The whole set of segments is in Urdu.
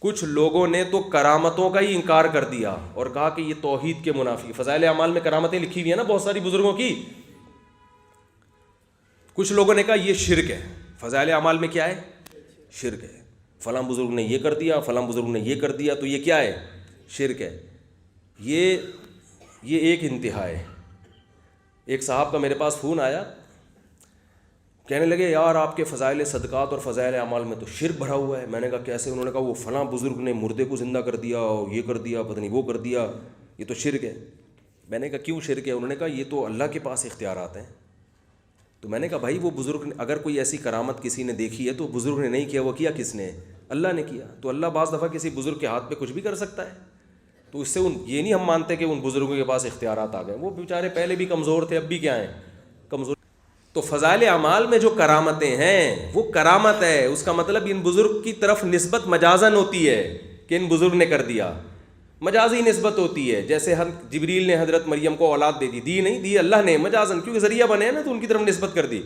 کچھ لوگوں نے تو کرامتوں کا ہی انکار کر دیا اور کہا کہ یہ توحید کے منافی. فضائل اعمال میں کرامتیں لکھی ہوئی ہیں نا بہت ساری بزرگوں کی. کچھ لوگوں نے کہا یہ شرک ہے. فضائل اعمال میں کیا ہے؟ شرک ہے. فلاں بزرگ نے یہ کر دیا، فلاں بزرگ نے یہ کر دیا، تو یہ کیا ہے؟ شرک ہے. یہ ایک انتہا ہے. ایک صاحب کا میرے پاس فون آیا، کہنے لگے یار آپ کے فضائل صدقات اور فضائل اعمال میں تو شرک بھرا ہوا ہے. میں نے کہا کیسے؟ انہوں نے کہا وہ فلاں بزرگ نے مردے کو زندہ کر دیا، اور یہ کر دیا، پتہ نہیں وہ کر دیا، یہ تو شرک ہے. میں نے کہا کیوں شرک ہے؟ انہوں نے کہا یہ تو اللہ کے پاس اختیارات ہیں. تو میں نے کہا بھائی وہ بزرگ نے اگر کوئی ایسی کرامت کسی نے دیکھی ہے تو بزرگ نے نہیں کیا، وہ کیا کس نے؟ اللہ نے کیا. تو اللہ بعض دفعہ کسی بزرگ کے ہاتھ پہ کچھ بھی کر سکتا ہے. تو اس سے یہ نہیں ہم مانتے کہ ان بزرگوں کے پاس اختیارات آ گئے. وہ بیچارے پہلے بھی کمزور تھے، اب بھی کیا ہیں؟ کمزور. تو فضائل اعمال میں جو کرامتیں ہیں وہ کرامت ہے، اس کا مطلب ان بزرگ کی طرف نسبت مجازن ہوتی ہے کہ ان بزرگ نے کر دیا، مجازی نسبت ہوتی ہے. جیسے ہم جبریل نے حضرت مریم کو اولاد دے دی نہیں دی اللہ نے، مجازن، کیونکہ ذریعہ بنے ہیں نا، تو ان کی طرف نسبت کر دی.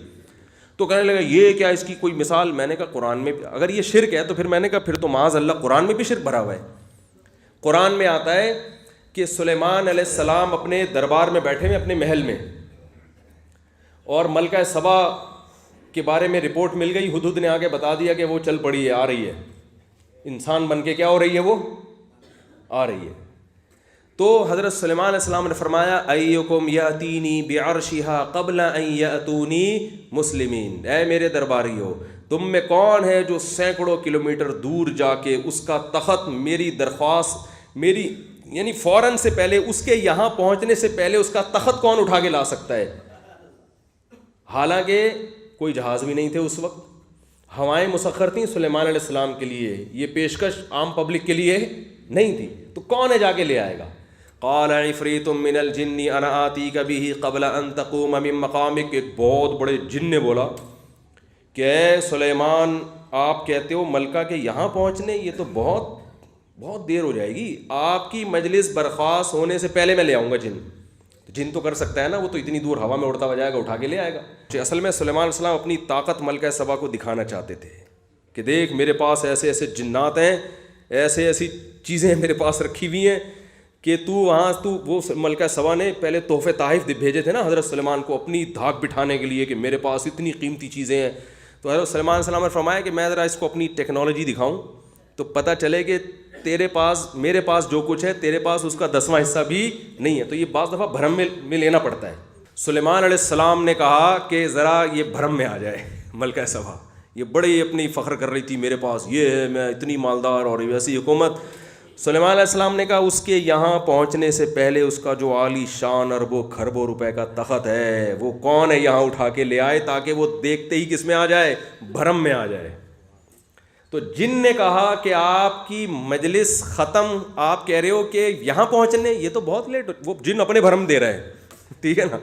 تو کہنے لگا یہ کیا اس کی کوئی مثال؟ میں نے کہا قرآن میں اگر یہ شرک ہے تو پھر میں نے کہا پھر تو معاذ اللہ قرآن میں بھی شرک بھرا ہوا ہے. قرآن میں آتا ہے کہ سلیمان علیہ السلام اپنے دربار میں بیٹھے ہوئے اپنے محل میں، اور ملکہ سبا کے بارے میں رپورٹ مل گئی. ہدہد نے آگے بتا دیا کہ وہ چل پڑی ہے، آ رہی ہے، انسان بن کے کیا ہو رہی ہے؟ وہ آ رہی ہے. تو حضرت سلیمان علیہ السلام نے فرمایا ایکم یاتینی بعرشھا قبل ان یاتونی مسلمین. اے میرے درباریو، تم میں کون ہے جو سینکڑوں کلومیٹر دور جا کے اس کا تخت، میری درخواست، میری یعنی فوراً سے پہلے، اس کے یہاں پہنچنے سے پہلے اس کا تخت کون اٹھا کے لا سکتا ہے؟ حالانکہ کوئی جہاز بھی نہیں تھے اس وقت، ہوائیں مسخر تھیں سلیمان علیہ السلام کے لیے، یہ پیشکش عام پبلک کے لیے نہیں تھی. تو کون ہے جا کے لے آئے گا؟ قال عفریت من الجن انا آتیک بہ قبل ان تقوم من مقامک. ایک بہت بڑے جن نے بولا کہ اے سلیمان، آپ کہتے ہو ملکہ کے یہاں پہنچنے، یہ تو بہت دیر ہو جائے گی، آپ کی مجلس برخاست ہونے سے پہلے میں لے آؤں گا. جن تو کر سکتا ہے نا، وہ تو اتنی دور ہوا میں اڑتا ہوا جائے گا، اٹھا کے لے آئے گا. اصل میں سلیمان علیہ السلام اپنی طاقت ملکہ سبا کو دکھانا چاہتے تھے کہ دیکھ میرے پاس ایسے ایسے جنات ہیں، ایسی چیزیں میرے پاس رکھی ہوئی ہیں کہ وہ ملکہ سبا نے پہلے تحفے تحائف بھیجے تھے نا حضرت سلیمان کو اپنی دھاک بٹھانے کے لیے کہ میرے پاس اتنی قیمتی چیزیں ہیں. تو حضرت سلیمان علیہ السلام نے فرمایا کہ میں ذرا اس کو اپنی ٹیکنالوجی دکھاؤں تو پتہ چلے کہ تیرے پاس میرے پاس جو کچھ ہے تیرے پاس اس کا 10واں حصہ بھی نہیں ہے. تو یہ بعض دفعہ بھرم میں لینا پڑتا ہے. سلیمان علیہ السلام نے کہا کہ ذرا یہ بھرم میں آ جائے. ملکہ سبا یہ بڑی اپنی فخر کر رہی تھی، میرے پاس یہ ہے، میں اتنی مالدار اور ویسی حکومت. سلیمان علیہ السلام نے کہا اس کے یہاں پہنچنے سے پہلے اس کا جو عالی شان اربوں خربوں روپے کا تخت ہے وہ کون ہے یہاں اٹھا کے لے آئے، تاکہ وہ دیکھتے ہی کس میں آ جائے؟ بھرم میں آ جائے. تو جن نے کہا کہ آپ کی مجلس ختم، آپ کہہ رہے ہو کہ یہاں پہنچنے، یہ تو بہت لیٹ. وہ جن اپنے بھرم دے رہے ہیں، ٹھیک ہے نا.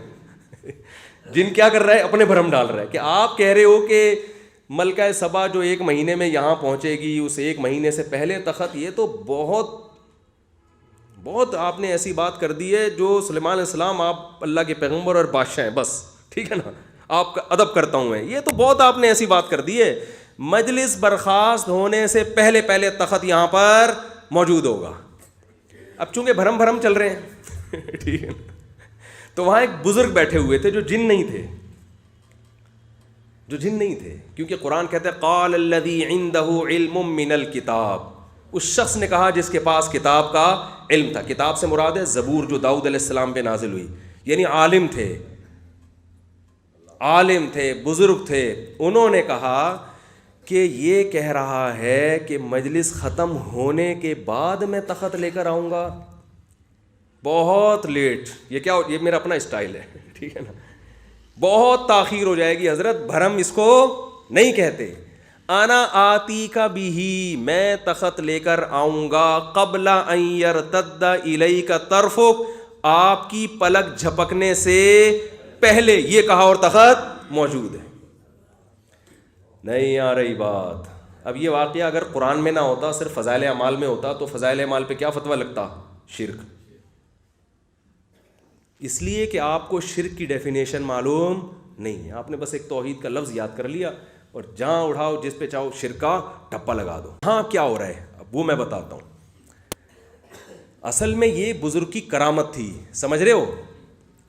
جن کیا کر رہا ہے؟ اپنے بھرم ڈال رہا ہے کہ آپ کہہ رہے ہو کہ ملکہ سبا جو 1 مہینے میں یہاں پہنچے گی، اس 1 مہینے سے پہلے تخت، یہ تو بہت آپ نے ایسی بات کر دی ہے جو سلیمان علیہ السلام آپ اللہ کے پیغمبر اور بادشاہ ہیں، بس ٹھیک ہے نا، آپ کا ادب کرتا ہوں میں، یہ تو بہت آپ نے ایسی بات کر دی ہے. مجلس برخاست ہونے سے پہلے تخت یہاں پر موجود ہوگا. اب چونکہ بھرم چل رہے ہیں ٹھیک ہے نا. تو وہاں ایک بزرگ بیٹھے ہوئے تھے جو جن نہیں تھے، کیونکہ قرآن کہتا ہے قال الذی عنده علم من الکتاب. اس شخص نے کہا جس کے پاس کتاب کا علم تھا. کتاب سے مراد ہے زبور جو داؤد علیہ السلام پہ نازل ہوئی، یعنی عالم تھے، بزرگ تھے. انہوں نے کہا کہ یہ کہہ رہا ہے کہ مجلس ختم ہونے کے بعد میں تخت لے کر آؤں گا، بہت لیٹ. یہ میرا اپنا اسٹائل ہے، ٹھیک ہے نا، بہت تاخیر ہو جائے گی حضرت. بھرم اس کو نہیں کہتے. انا آتی کا بھی، میں تخت لے کر آؤں گا قبل ان یرتد الیک طرفک، آپ کی پلک جھپکنے سے پہلے. یہ کہا اور تخت موجود ہے. نہیں آ رہی بات. اب یہ واقعہ اگر قرآن میں نہ ہوتا، صرف فضائل اعمال میں ہوتا، تو فضائل اعمال پہ کیا فتویٰ لگتا؟ شرک. اس لیے کہ آپ کو شرک کی ڈیفینیشن معلوم نہیں ہے. آپ نے بس ایک توحید کا لفظ یاد کر لیا اور جہاں اڑاؤ جس پہ چاہو شرک کا ٹپا لگا دو. ہاں کیا ہو رہا ہے؟ اب وہ میں بتاتا ہوں. اصل میں یہ بزرگ کی کرامت تھی, سمجھ رہے ہو.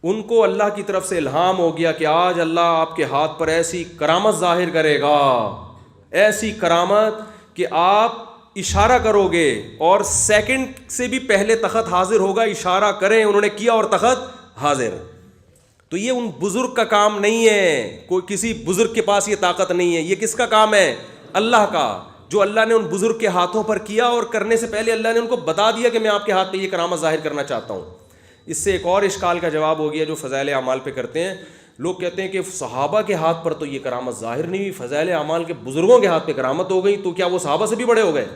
ان کو اللہ کی طرف سے الہام ہو گیا کہ آج اللہ آپ کے ہاتھ پر ایسی کرامت ظاہر کرے گا, ایسی کرامت کہ آپ اشارہ کرو گے اور سیکنڈ سے بھی پہلے تخت حاضر ہوگا. اشارہ کریں, انہوں نے کیا اور تخت حاضر. تو یہ ان بزرگ کا کام نہیں ہے, کوئی کسی بزرگ کے پاس یہ طاقت نہیں ہے. یہ کس کا کام ہے؟ اللہ کا, جو اللہ نے ان بزرگ کے ہاتھوں پر کیا, اور کرنے سے پہلے اللہ نے ان کو بتا دیا کہ میں آپ کے ہاتھ پہ یہ کرامت ظاہر کرنا چاہتا ہوں. اس سے ایک اور اشکال کا جواب ہو گیا جو فضائل اعمال پہ کرتے ہیں. لوگ کہتے ہیں کہ صحابہ کے ہاتھ پر تو یہ کرامت ظاہر نہیں ہوئی, فضائل اعمال کے بزرگوں کے ہاتھ پہ کرامت ہو گئی, تو کیا وہ صحابہ سے بھی بڑے ہو گئے؟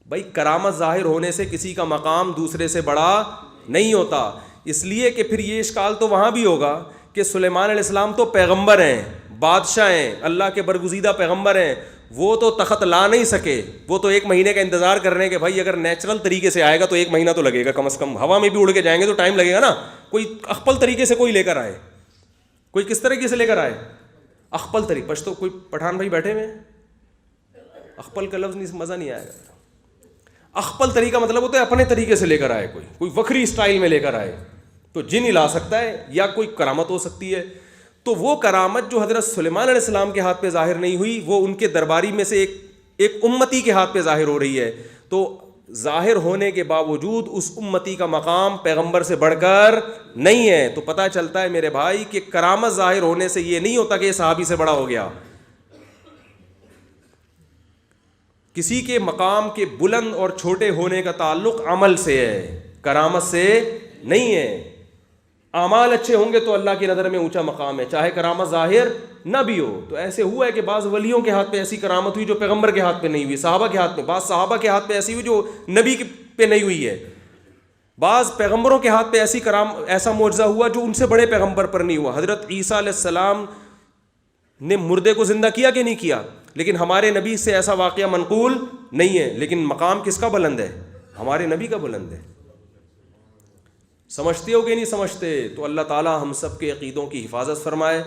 بھائی کرامت ظاہر ہونے سے کسی کا مقام دوسرے سے بڑا نہیں ہوتا. اس لیے کہ پھر یہ اشکال تو وہاں بھی ہوگا کہ سلیمان علیہ السلام تو پیغمبر ہیں, بادشاہ ہیں, اللہ کے برگزیدہ پیغمبر ہیں, وہ تو تخت لا نہیں سکے. وہ تو 1 مہینے کا انتظار کر رہے ہیں کہ بھائی اگر نیچرل طریقے سے آئے گا تو 1 مہینہ تو لگے گا کم از کم, ہوا میں بھی اڑ کے جائیں گے تو ٹائم لگے گا نا. کوئی اخپل طریقے سے کوئی لے کر آئے, کوئی کس طریقے سے لے کر آئے, اخپل طریقے. پشتو کوئی پٹھان بھائی بیٹھے ہوئے, اخپل کا لفظ نہیں, مزہ نہیں آئے گا. اخپل طریقہ مطلب ہوتا ہے اپنے طریقے سے لے کر آئے, کوئی وکری اسٹائل میں لے کر آئے. تو جن ہی لا سکتا ہے یا کوئی کرامت ہو سکتی ہے. تو وہ کرامت جو حضرت سلیمان علیہ السلام کے ہاتھ پہ ظاہر نہیں ہوئی, وہ ان کے درباری میں سے ایک امتی کے ہاتھ پہ ظاہر ہو رہی ہے. تو ظاہر ہونے کے باوجود اس امتی کا مقام پیغمبر سے بڑھ کر نہیں ہے. تو پتہ چلتا ہے میرے بھائی کہ کرامت ظاہر ہونے سے یہ نہیں ہوتا کہ یہ صحابی سے بڑا ہو گیا. کسی کے مقام کے بلند اور چھوٹے ہونے کا تعلق عمل سے ہے, کرامت سے نہیں ہے. اعمال اچھے ہوں گے تو اللہ کی نظر میں اونچا مقام ہے, چاہے کرامت ظاہر نہ بھی ہو. تو ایسے ہوا ہے کہ بعض ولیوں کے ہاتھ پہ ایسی کرامت ہوئی جو پیغمبر کے ہاتھ پہ نہیں ہوئی, صحابہ کے ہاتھ پہ, بعض صحابہ کے ہاتھ پہ ایسی ہوئی جو نبی پہ نہیں ہوئی ہے, بعض پیغمبروں کے ہاتھ پہ ایسا معجزہ ہوا جو ان سے بڑے پیغمبر پر نہیں ہوا. حضرت عیسیٰ علیہ السلام نے مردے کو زندہ کیا کہ نہیں کیا, لیکن ہمارے نبی سے ایسا واقعہ منقول نہیں ہے. لیکن مقام کس کا بلند ہے؟ ہمارے نبی کا بلند ہے. سمجھتے ہو کہ نہیں سمجھتے؟ تو اللہ تعالی ہم سب کے عقیدوں کی حفاظت فرمائے.